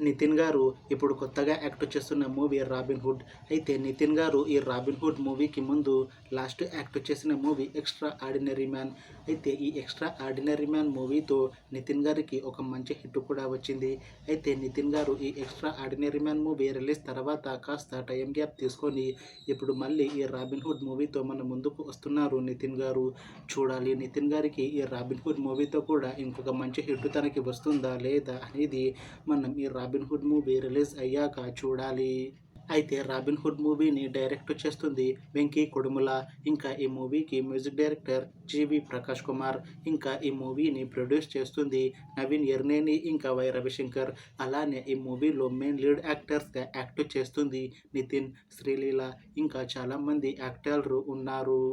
నితిన్ గారు ఇప్పుడు కొత్తగా యాక్ట్ చేస్తున్న మూవీ రాబిన్ హుడ్. అయితే నితిన్ గారు ఈ రాబిన్ హుడ్ మూవీకి ముందు లాస్ట్ యాక్ట్ చేసిన మూవీ ఎక్స్ట్రా ఆర్డినరీ మ్యాన్. అయితే ఈ ఎక్స్ట్రా ఆర్డినరీ మ్యాన్ మూవీతో నితిన్ గారికి ఒక మంచి హిట్ కూడా వచ్చింది. అయితే నితిన్ గారు ఈ extra ordinary man movie release తర్వాత కాస్త టైం గ్యాప్ తీసుకొని ఇప్పుడు మళ్ళీ ఈ రాబిన్ హుడ్ మూవీతో మన ముందుకు వస్తున్నారు నితిన్ గారు. చూడాలి నితిన్ గారికి ఈ రాబిన్ హుడ్ మూవీతో కూడా ఇంకొక మంచి హిట్ తనకి వస్తుందా లేదా అనేది మనం ఈ రాబిన్ హుడ్ మూవీ రిలీజ్ అయ్యాక చూడాలి. అయితే రాబిన్ హుడ్ మూవీని డైరెక్ట్ చేస్తుంది వెంకీ కొడుముల. ఇంకా ఈ మూవీకి మ్యూజిక్ డైరెక్టర్ జీవి ప్రకాష్ కుమార్. ఇంకా ఈ మూవీని ప్రొడ్యూస్ చేస్తుంది నవీన్ ఎర్నేని ఇంకా వై రవిశంకర్. అలానే ఈ మూవీలో మెయిన్ లీడ్ యాక్టర్స్గా యాక్ట్ చేస్తుంది నితిన్, శ్రీలీల ఇంకా చాలామంది యాక్టర్లు ఉన్నారు.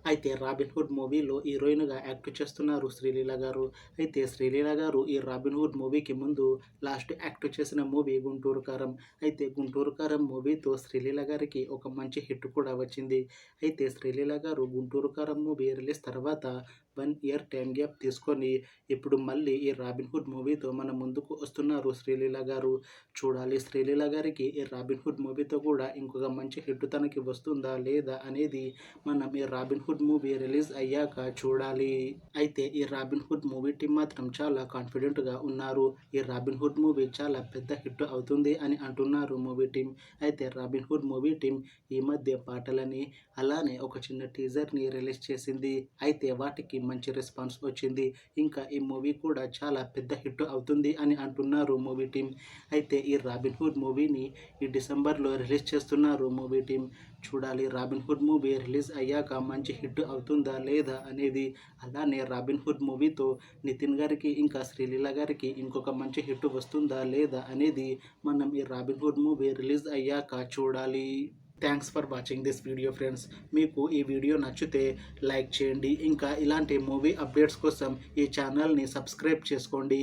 అయితే రాబిన్ హుడ్ మూవీలో హీరోయిన్గా యాక్ట్ చేస్తున్నారు శ్రీలీల గారు. అయితే శ్రీలీల గారు ఈ రాబిన్ హుడ్ మూవీకి ముందు లాస్ట్ యాక్ట్ చేసిన మూవీ గుంటూరు కారం. అయితే గుంటూరు కారం మూవీతో శ్రీలీల గారికి ఒక మంచి హిట్ కూడా వచ్చింది. అయితే శ్రీలీల గారు గుంటూరు కారం మూవీ రిలీజ్ తర్వాత 1 ఇయర్ టైం గ్యాప్ తీసుకొని ఇప్పుడు మళ్ళీ ఈ రాబిన్ హుడ్ మూవీతో మన ముందుకు వస్తున్నారు శ్రీలీల గారు. చూడాలి శ్రీలీల గారికి ఈ రాబిన్ హుడ్ మూవీతో కూడా ఇంకొక మంచి హిట్ తనకి వస్తుందా లేదా అనేది మనం ఈ రాబిన్ హుడ్ మూవీ రిలీజ్ అయ్యాక చూడాలి. అయితే ఈ రాబిన్ హుడ్ మూవీ టీం మాత్రం చాలా కాన్ఫిడెంట్గా ఉన్నారు. ఈ రాబిన్ హుడ్ మూవీ చాలా పెద్ద హిట్ అవుతుంది అని అంటున్నారు మూవీ టీం. అయితే రాబిన్ హుడ్ మూవీ టీం ఈ మధ్య పాటలని అలానే ఒక చిన్న టీజర్ని రిలీజ్ చేసింది. అయితే వాటికి మంచి రెస్పాన్స్ వచ్చింది. ఇంకా ఈ మూవీ కూడా చాలా పెద్ద హిట్ అవుతుంది అని అంటున్నారు మూవీ టీం. అయితే ఈ రాబిన్ హుడ్ మూవీని ఈ డిసెంబర్లో రిలీజ్ చేస్తున్నారు మూవీ టీం. చూడాలి రాబిన్ హుడ్ మూవీ రిలీజ్ అయ్యాక మంచి హిట్ అవుతుందా లేదా అనేది. అలానే రాబిన్ హుడ్ మూవీతో నితిన్ గారికి ఇంకా శ్రీలీల గారికి ఇంకొక మంచి హిట్ వస్తుందా లేదా అనేది మనం ఈ రాబిన్ హుడ్ మూవీ రిలీజ్ అయ్యాక చూడాలి. Thanks for watching this video friends. మీకు ఈ వీడియో నచ్చితే లైక్ చేయండి. ఇంకా ఇలాంటి మూవీ అప్డేట్స్ కోసం ఈ ఛానల్ని సబ్స్క్రైబ్ చేసుకోండి.